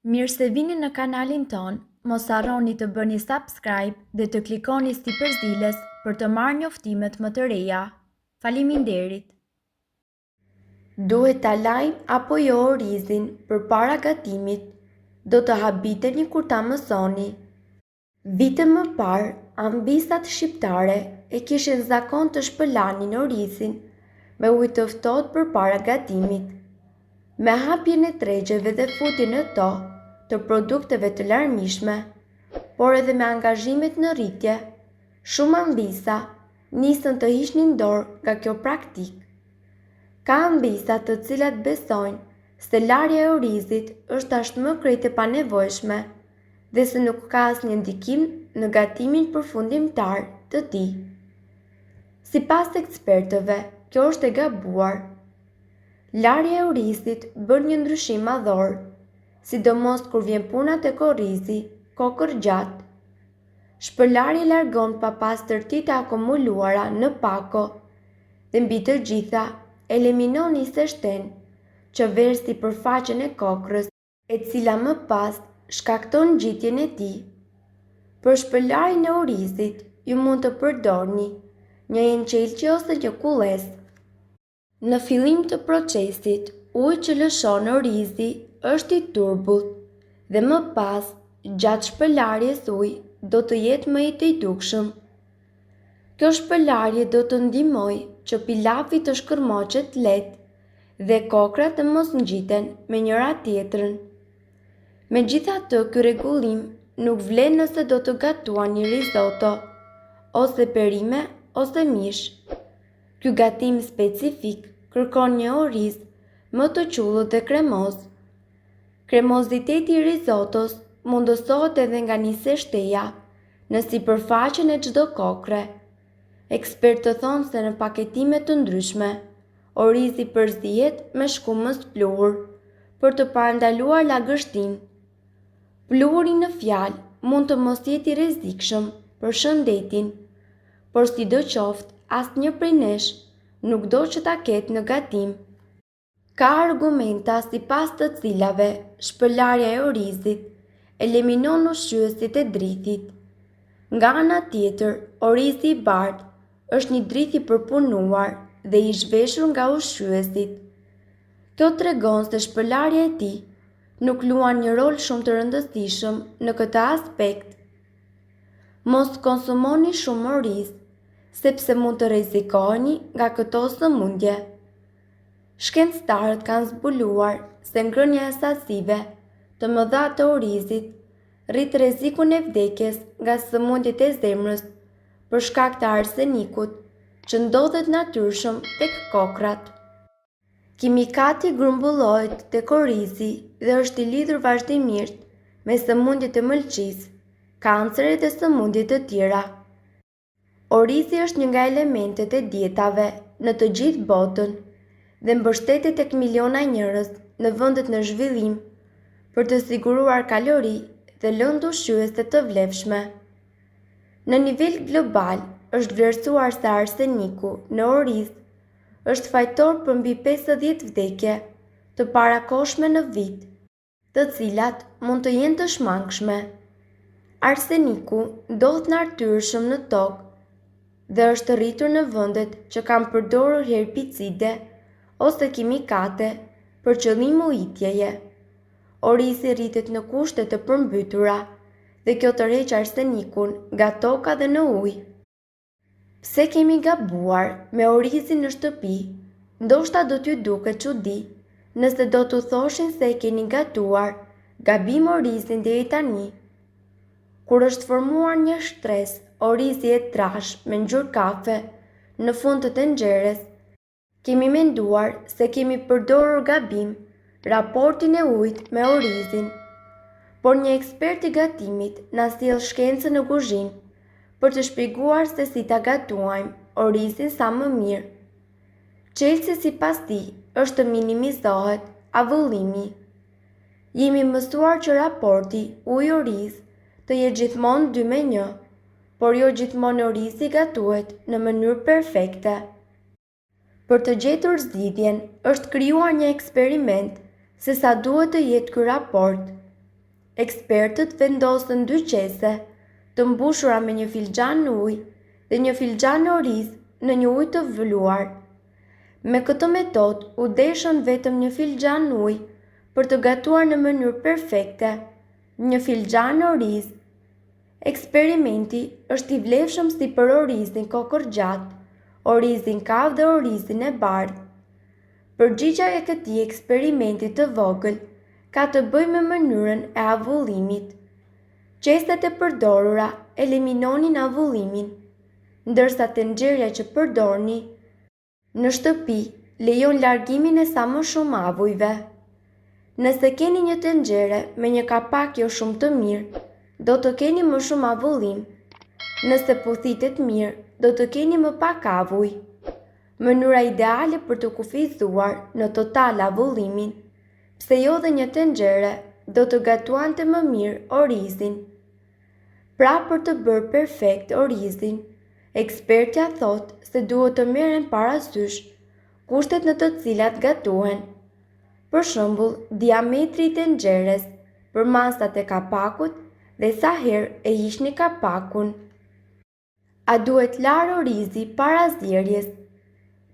Mirë se vini në kanalin ton, mos harroni të bëni subscribe dhe të klikoni si përziles për të marrë njoftimet më të reja. Faleminderit! Duhet ta lajmë apo jo orizin për para gatimit, do të habiteni kur ta mësoni. Vite më parë, ambisat shqiptare e kishin zakon të shpëlanin orizin me ujë të ftohtë për para gatimit. Me hapjen e tregjeve dhe futjen në to të produkteve të larmishme, por edhe me angazhimet në rritje, shumë ambisa nisën të hiqnin dorë nga kjo praktikë. Ka ambisa të cilat besojnë se larja e orizit është ashtu më krejt e panevojshme dhe se nuk ka asnjë ndikim në gatimin përfundimtar të tij. Sipas ekspertëve, kjo është e gabuar. Larja e orizit bën një ndryshim madhor, sidomos kur vjen puna tek orizi, kokër gjatë. Shpërlarja largon papastërtitë e akumuluara në pako dhe mbi të gjitha eliminon nisë shtenë që verë sipërfaqen e kokrës, e cila më pas shkakton ngjitjen e tij. Për shpërlarjen e orizit, ju mund të përdorni një enqelqe ose një kullesë. Në fillim të procesit, uji që lëshon orizi është i turbullt dhe më pas, gjatë shpërlarjes uji do të jetë më i tejtukshëm. Kjo shpërlarje do të ndihmojë që pilafi të shkërmoqet lehtë dhe kokrat të mos ngjiten me njëra tjetrën. Megjithatë, ky rregullim nuk vlen nëse do të gatuani risotto, ose perime ose mish. Ky gatim specifik kërkon një oriz më të qullët dhe kremoz. Kremoziteti i risottos mundësohet edhe nga nisë shteja në sipërfaqen e çdo kokre. Ekspertët thonë se në paketime të ndryshme, orizi përzihet me shkumës pluhur për të parandaluar lagështinë. Pluhuri në fjalë mund të mos jetë i rrezikshëm për shëndetin, por sidoqoftë asnjë prej nesh nuk do që ta ketë në gatim. Ka argumenta sipas të cilave shpërlarja e orizit eliminon ushqyesit e drithit. Nga ana tjetër, orizi i bardhë është një drith i përpunuar dhe i zhveshur nga ushqyesit. Kjo tregon se shpërlarja e tij nuk luan një rol shumë të rëndësishëm në këtë aspekt. Mos konsumoni shumë oriz, sepse mund të rrezikoheni nga këto sëmundje. Shkencëtarët kanë zbuluar se ngrënia e sasive të mëdha të orizit rrit rrezikun e vdekjes nga sëmundjet e zemrës për shkak të arsenikut që ndodhet natyrshëm tek kokrat. Kimikati grumbullohet tek orizi dhe është i lidhur vazhdimisht me sëmundjet e mëlçisë, kancerit dhe sëmundjet të tjera. Orizi është një nga elementet e dietave në të gjithë botën dhe mbështetet tek miliona njerëz në vendet në zhvillim për të siguruar kalori dhe lëndë ushqyese të vlefshme. Në nivel global është vlerësuar se arseniku në oriz është fajtor për mbi 50 vdekje të parakohshme në vit, të cilat mund të jenë të shmangshme. Arseniku ndodhet natyrshëm në tokë dhe është rritur në vendet që kanë përdorur herbicide ose kimikate për qëllim ujitjeje. Orizi rritet në kushte të përmbytura dhe kjo tërheq arsenikun nga toka dhe në ujë. Pse kemi gabuar me orizin në shtëpi? Ndoshta do t'ju duket çudi nëse do t'u thoshin se e keni gatuar gabim orizin deri tani. Kur është formuar një shtresë, orizi e trash me ngjyrë kafe në fund të tenxheres, kemi menduar se kemi përdorur gabim raportin e ujit me orizin. Por një ekspert i gatimit na sjell shkencën në kuzhinë për të shpjeguar se si ta gatuajmë orizin sa më mirë. Çelësi sipas tij është të minimizohet avullimi. Jemi mësuar që raporti ujë-oriz të jetë gjithmonë 2:1, por jo gjithmonë orizi gatuhet në mënyrë perfekte. Për të gjetur zgjidhjen, është krijuar një eksperiment se sa duhet të jetë ky raport. Ekspertët vendosën dy qese të mbushura me një filxhan ujë dhe një filxhan oriz në një ujë të vëluar. Me këtë metodë u deshën vetëm një filxhan ujë për të gatuar në mënyrë perfekte një filxhan oriz. Eksperimenti është i vlefshëm si për orizin kokërgjat, orizin kavë dhe orizin e bardhë. Përgjigja e këtij eksperimenti të vogël ka të bëjë me mënyrën e avullimit. Qeset e përdorura eliminonin avullimin, ndërsa tenxherja që përdorni në shtëpi lejon largimin e sa më shumë avujve. Nëse keni një tenxhere me një kapak jo shumë të mirë, do të keni më shumë avullim. Nëse pothitet mirë, do të keni më pak avuj. Mënyra ideale për të kufizuar në total avullimin, pse jo dhe një tenxhere do të gatuante më mirë orizin. Pra për të bërë perfekt orizin, ekspertja thot se duhet të merren parasysh kushtet në të cilat gatuhen. Për shembull, diametri i tenxheres, për masat e kapakut dhe sa herë e hiqni kapakun. A duhet larë orizi para zjerjes?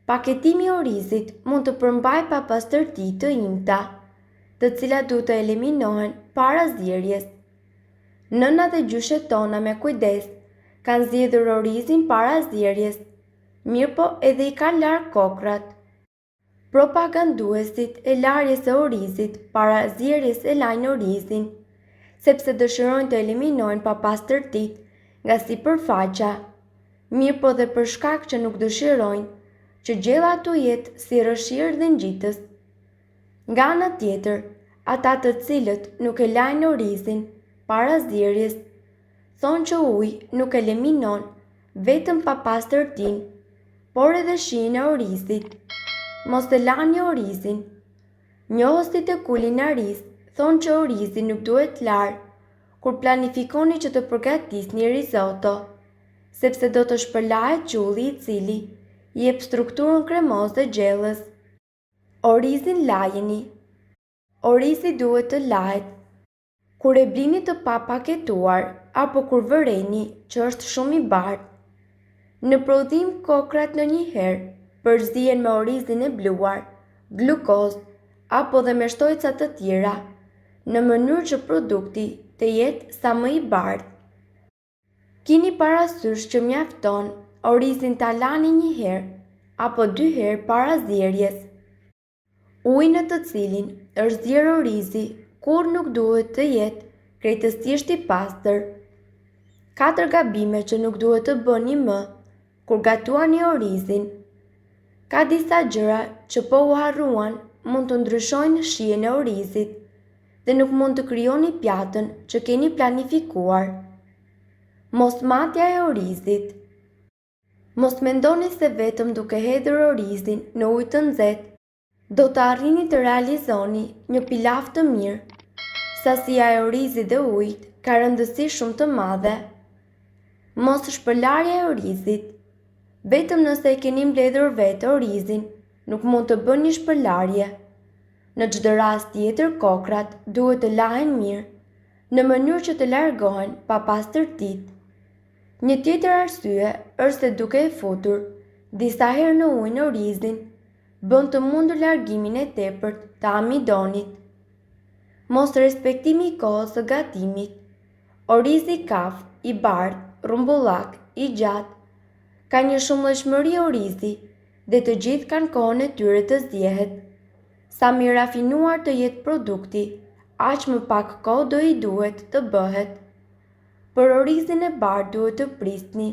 Paketimi i orizit mund të përmbajë papastërti të imta, të cilat duhet të eliminohen para zjerjes. Nëna dhe gjyshet tona me kujdes kanë zgjedhur orizin para zjerjes, mirëpo edhe i kanë larë kokrat. Propaganduesit e larjes së orizit para zjerjes e lajnë orizin, sepse dëshirojnë të eliminojnë papastërtitë nga sipërfaqja, mirëpo dhe për shkak që nuk dëshirojnë që gjella tu jetë si rrëshirë dhe ngjitës. Nga ana tjetër, ata të cilët nuk e lajnë orizin para zjerjes, thonë që uji nuk eliminon vetëm papastërtinë, por edhe shijen e orizit. Mos e lani orizin. Njohësit e kulinarisë thonë që orizi nuk duhet larë kur planifikoni që të përgatisni risotto, sepse do të shpërlahet gjulli i cili jep strukturën kremoze gjellës. Orizin lajeni. Orizi duhet të lahet kur e blini të papaketuar apo kur vëreni që është shumë i bardhë. Në prodhim kokrat ndonjëherë përzihen me orizin e bluar, glukozë apo dhe me shtojca të tjera, në mënyrë që produkti të jetë sa më i bardhë. Kini parasysh që mjafton orizin ta lani një herë apo 2 herë para zjerjes. Uji në të cilin është zjerë orizi kur nuk duhet të jetë krejtësisht i pastër. 4 gabime që nuk duhet të bëni më kur gatuani orizin. Ka disa gjëra që po u harruan mund të ndryshojnë shijen e orizit dhe nuk mund të krijoni pjatën që keni planifikuar. Mosmatja e orizit. Mos mendoni se vetëm duke hedhur orizin në ujë të nxehtë do të arrini të realizoni një pilaf të mirë. Sasia e orizit dhe ujit ka rëndësi shumë të madhe. Mos shpërlarja e orizit. Vetëm nëse e keni mbledhur vetë orizin, nuk mund të bëni shpërlarje. Në çdo rast tjetër kokrat duhet të lahen mirë, në mënyrë që të largohen papastërtitë. Një tjetër arsye është se duke e futur disa herë në ujin orizin, bën të mundur largimin e tepërt të amidonit. Mos respektimi i kohës së gatimit. Orizi i kafë, i bardhë, rrumbullak, i gjatë, ka një shumëllëshmëri orizi dhe të gjithë kanë kohën e tyre të zjehet. Sa më i rafinuar të jetë produkti, aq më pak kohë do i duhet të bëhet. Për orizin e bardhë duhet të prisni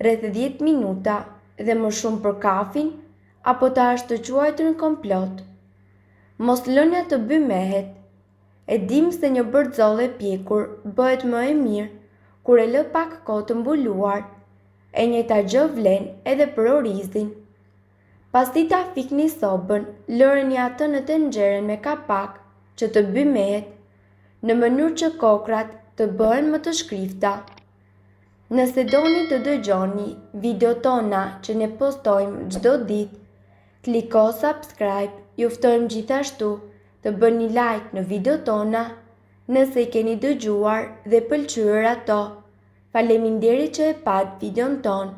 rreth 10 minuta dhe më shumë për kafin apo të ashtë të quajtur komplot. Mos lënja të bymehet. E dim se një bërxolle e pjekur bëhet më e mirë kur e lë pak kohë të mbuluar. E njëjta gjë vlen edhe për orizin. Pasi ta fikni sobën, lëreni atë në tenxhere me kapak që të bymehet, në mënyrë që kokrat të bëhen më të shkrifta. Nëse doni të dëgjoni video tona që ne postojmë çdo ditë, kliko subscribe. Ju ftojmë gjithashtu të bëni like në video tona Nëse i keni dëgjuar dhe pëlqyer ato, faleminderit që e pat videon ton.